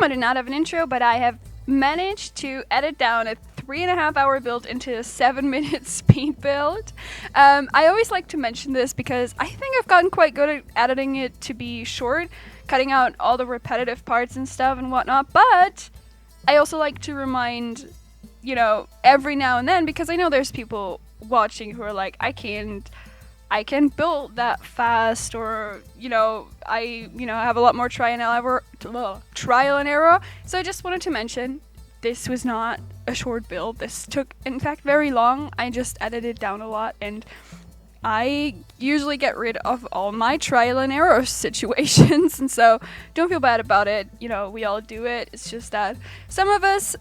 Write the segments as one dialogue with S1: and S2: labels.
S1: I did not have an intro, but I have managed to edit down a 3.5-hour build into a 7-minute speed build. I always like to mention this because I think I've gotten quite good at editing it to be short, cutting out all the repetitive parts and stuff and whatnot, but I also like to remind, every now and then, because I know there's people watching who are like, I can't build that fast, or I have a lot more trial and error. So I just wanted to mention this was not a short build. This took, in fact, very long. I just edited down a lot, and I usually get rid of all my trial and error situations, and so don't feel bad about it. We all do it. It's just that some of us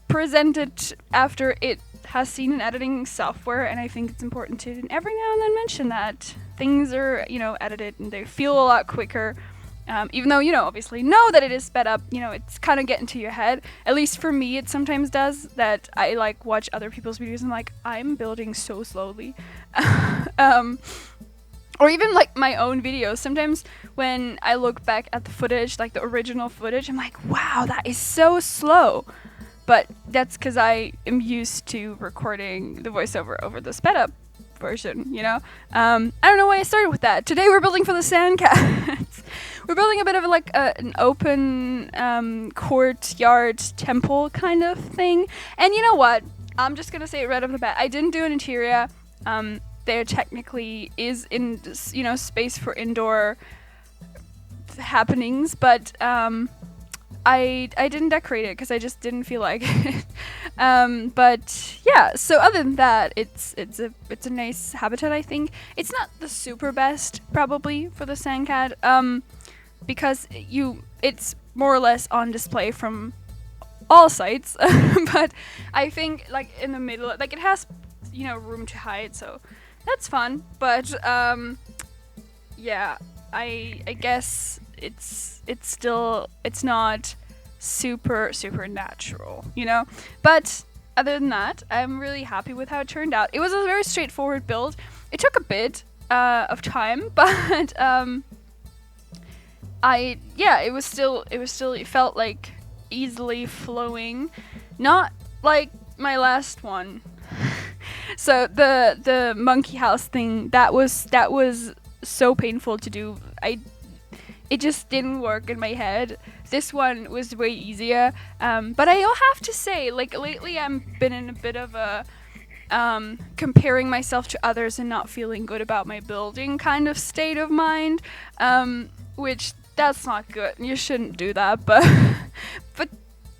S1: present it after it has seen an editing software, and I think it's important to every now and then mention that things are, edited and they feel a lot quicker. Even though, obviously know that it is sped up, it's kind of getting to your head. At least for me, it sometimes does, that I watch other people's videos and I'm building so slowly. Or even my own videos. Sometimes when I look back at the footage, the original footage, I'm like, wow, that is so slow. But that's because I am used to recording the voiceover over the sped up version, I don't know why I started with that. Today we're building for the Sandcats. We're building a bit of an open courtyard temple kind of thing. And you know what? I'm just going to say it right off the bat. I didn't do an interior. There technically is space for indoor happenings, but I didn't decorate it because I just didn't feel like it. But yeah, so other than that, it's a nice habitat, I think. It's not the super best probably for the Sandcat, because it's more or less on display from all sides. But I think in the middle, it has room to hide, so that's fun. But yeah, I guess it's not super natural, but other than that, I'm really happy with how it turned out. It was a very straightforward build. It took a bit of time, but it felt easily flowing, not like my last one. So the monkey house thing, that was so painful to do. It just didn't work in my head. This one was way easier. But I'll have to say, lately I've been in a bit of a comparing myself to others and not feeling good about my building kind of state of mind, which that's not good. You shouldn't do that, but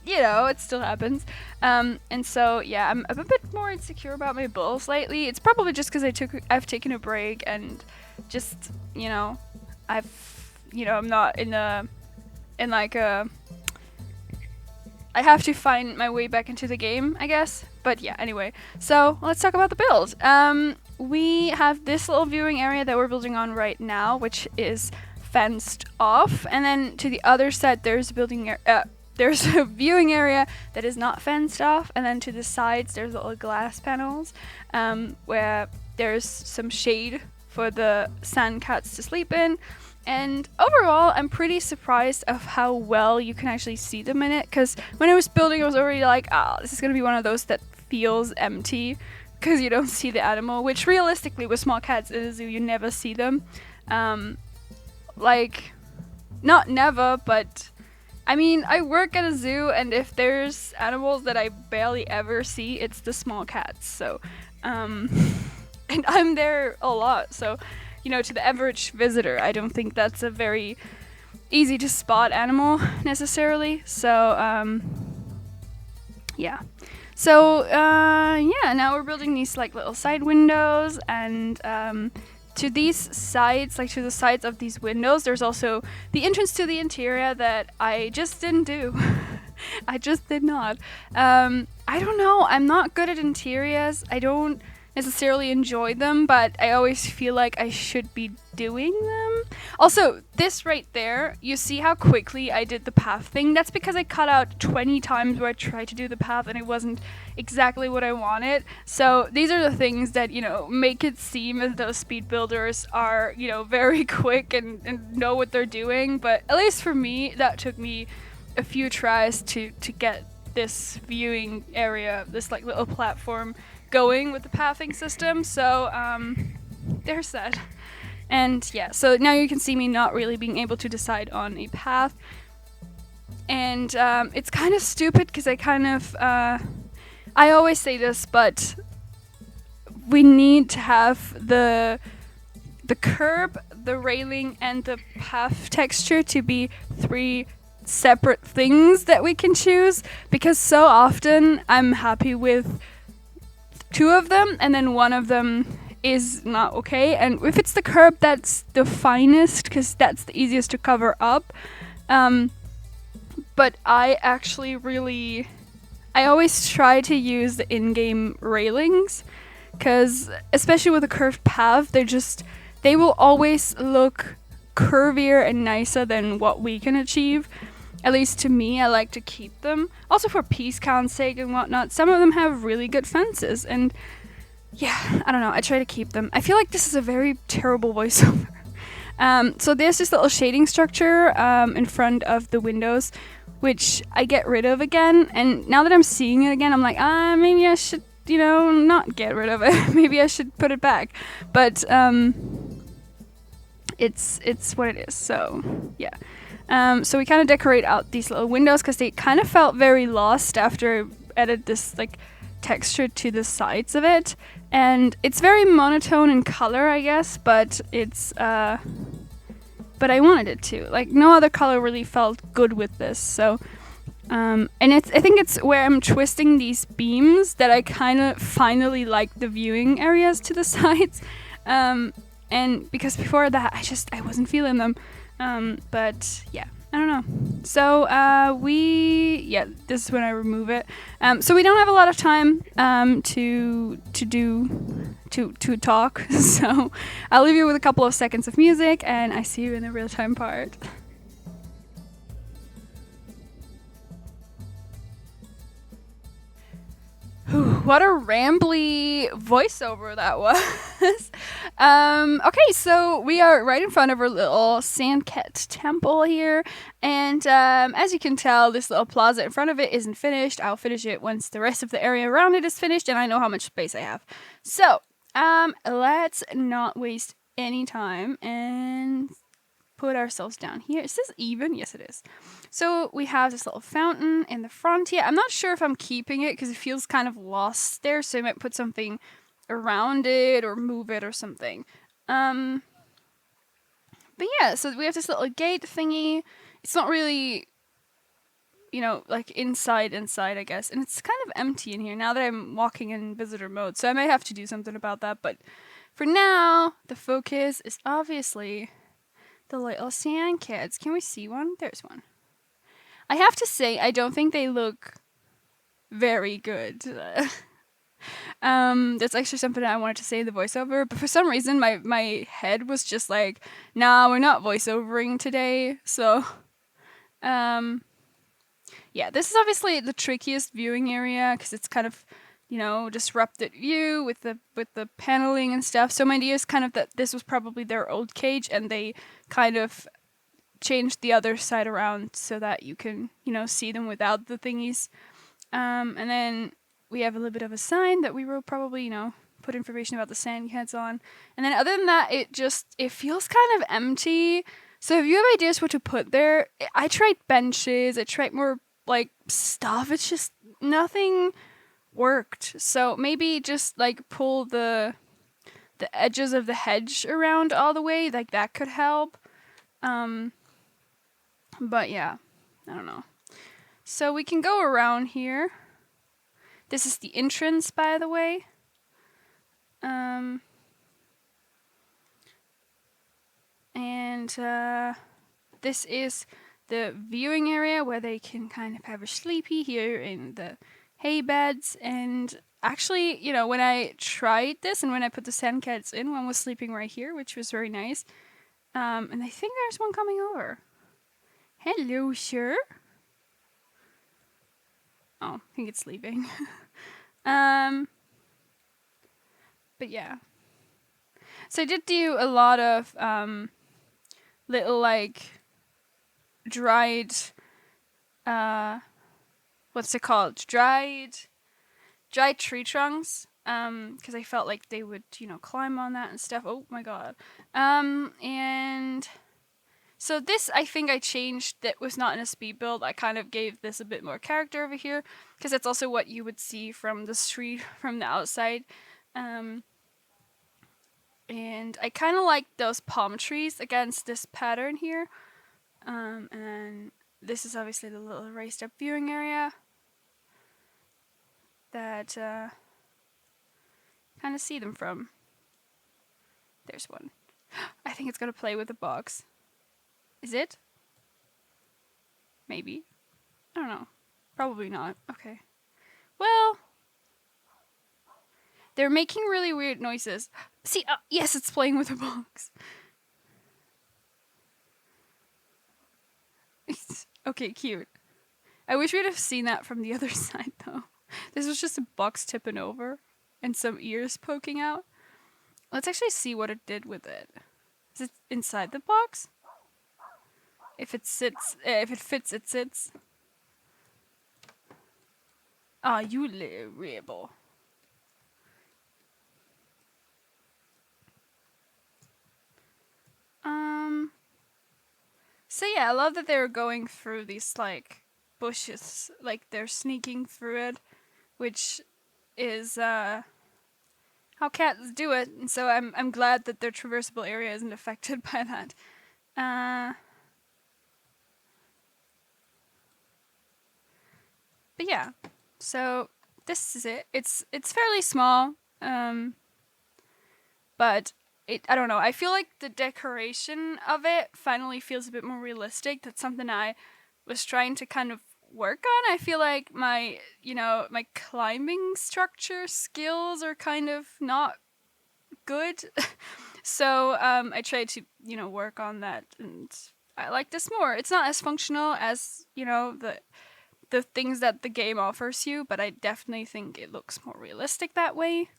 S1: it still happens. And so yeah, I'm a bit more insecure about my builds lately. It's probably just because I've taken a break and just I'm not I have to find my way back into the game, I guess. But yeah, anyway. So let's talk about the build. We have this little viewing area that we're building on right now, which is fenced off. And then to the other side, there's a viewing area that is not fenced off. And then to the sides, there's little glass panels where there's some shade for the Sandcats to sleep in. And overall, I'm pretty surprised of how well you can actually see them in it, because when I was building, I was already like, this is going to be one of those that feels empty, because you don't see the animal, which realistically, with small cats in a zoo, you never see them. Not never, but I mean, I work at a zoo, and if there's animals that I barely ever see, it's the small cats, so, and I'm there a lot, so to the average visitor, I don't think that's a very easy to spot animal necessarily. So, yeah. So, now we're building these little side windows, and to these sides, to the sides of these windows, there's also the entrance to the interior that I just didn't do. I just did not. I don't know. I'm not good at interiors. I don't necessarily enjoy them, but I always feel like I should be doing them. Also, this right there, you see how quickly I did the path thing? That's because I cut out 20 times where I tried to do the path and it wasn't exactly what I wanted. So these are the things that, make it seem as though speed builders are, very quick and know what they're doing. But at least for me, that took me a few tries to get this viewing area, this like little platform going with the pathing system. So there's that. And yeah, so now you can see me not really being able to decide on a path. And it's kind of stupid because I always say this, but we need to have the curb, the railing, and the path texture to be 3 separate things that we can choose, because so often I'm happy with 2 of them and then one of them is not okay. And if it's the curb, that's the finest because that's the easiest to cover up. But I always try to use the in-game railings, because especially with a curved path, they will always look curvier and nicer than what we can achieve. At least to me, I like to keep them. Also for piece count's sake and whatnot. Some of them have really good fences, and yeah, I don't know, I try to keep them. I feel like this is a very terrible voiceover. So there's this little shading structure in front of the windows, which I get rid of again. And now that I'm seeing it again, I'm like, maybe I should, not get rid of it. Maybe I should put it back. But it's what it is. So yeah. So we kind of decorate out these little windows because they kind of felt very lost after I added this like texture to the sides of it. And it's very monotone in color, I guess, but it's but I wanted it to. Like, no other color really felt good with this. So and I think it's where I'm twisting these beams that I kind of finally like the viewing areas to the sides. And because before that I wasn't feeling them. But yeah, I don't know. So this is when I remove it. So we don't have a lot of time to talk. So I'll leave you with a couple of seconds of music, and I see you in the real time part. What a rambly voiceover that was. Okay, so we are right in front of our little Sandcat temple here. And as you can tell, this little plaza in front of it isn't finished. I'll finish it once the rest of the area around it is finished and I know how much space I have. So, let's not waste any time and put ourselves down here. Is this even? Yes, it is. So we have this little fountain in the front here. I'm not sure if I'm keeping it because it feels kind of lost there, so I might put something around it or move it or something. But yeah, so we have this little gate thingy. It's not really, like inside, I guess. And it's kind of empty in here now that I'm walking in visitor mode, so I may have to do something about that. But for now, the focus is obviously the little Sandcats. Can we see one? There's one. I have to say, I don't think they look very good. That's actually something I wanted to say in the voiceover, but for some reason my head was just like, nah, we're not voiceovering today. So, yeah, this is obviously the trickiest viewing area because it's kind of, disrupted view with the paneling and stuff. So my idea is kind of that this was probably their old cage and they kind of changed the other side around so that you can, see them without the thingies. And then we have a little bit of a sign that we will probably, put information about the Sandcats on. And then other than that, it feels kind of empty. So if you have ideas what to put there, I tried benches, I tried more like stuff. It's just nothing worked. So maybe just like pull the edges of the hedge around all the way, like that could help. But yeah, I don't know. So we can go around here. This is the entrance, by the way. This is the viewing area where they can kind of have a sleepy here in the hay beds. And actually, when I tried this and when I put the Sandcats in, one was sleeping right here, which was very nice. And I think there's one coming over. Hello, sir. Oh, I think it's sleeping. But yeah. So I did do a lot of little like dried what's it called? Dried tree trunks. Because I felt like they would, climb on that and stuff. Oh my god. And so this, I think I changed. That was not in a speed build. I kind of gave this a bit more character over here, because that's also what you would see from the street, from the outside. And I kind of like those palm trees against this pattern here. And this is obviously the little raised up viewing area that kind of see them from. There's one. I think it's gonna play with the box. Is it? Maybe. I don't know. Probably not. Okay. Well, they're making really weird noises. See, yes, it's playing with a box. Okay, cute. I wish we'd have seen that from the other side, though. This was just a box tipping over and some ears poking out. Let's actually see what it did with it. Is it inside the box? If it fits, it sits. Ah, you little rebel. So yeah, I love that they're going through these like bushes, like they're sneaking through it, which is how cats do it, and so I'm glad that their traversable area isn't affected by that. But yeah, so this is it. It's fairly small, but I don't know. I feel like the decoration of it finally feels a bit more realistic. That's something I was trying to kind of work on. I feel like my climbing structure skills are kind of not good. So I tried to, work on that, and I like this more. It's not as functional as, the things that the game offers you, but I definitely think it looks more realistic that way.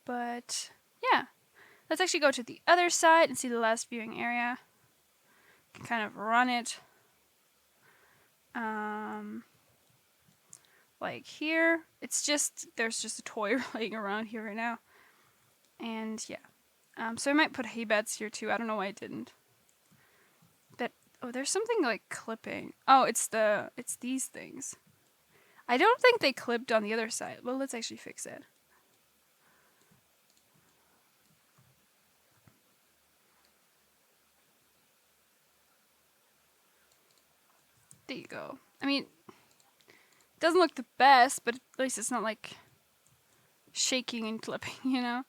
S1: But yeah, let's actually go to the other side and see the last viewing area. Can kind of run it. Like here, there's just a toy laying around here right now. And yeah, so I might put hay beds here too. I don't know why I didn't. There's something like clipping. Oh, it's these things. I don't think they clipped on the other side. Well, let's actually fix it. There you go. I mean, it doesn't look the best, but at least it's not like shaking and clipping,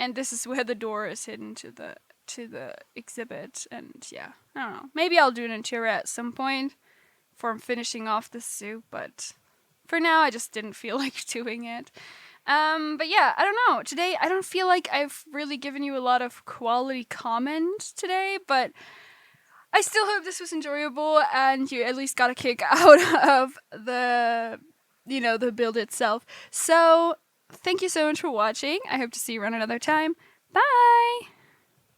S1: And this is where the door is hidden to the exhibit, and yeah, I don't know. Maybe I'll do an interior at some point for finishing off the zoo, but for now I just didn't feel like doing it. But yeah, I don't know. Today I don't feel like I've really given you a lot of quality comment today, but I still hope this was enjoyable and you at least got a kick out of the build itself. So thank you so much for watching. I hope to see you around another time. Bye!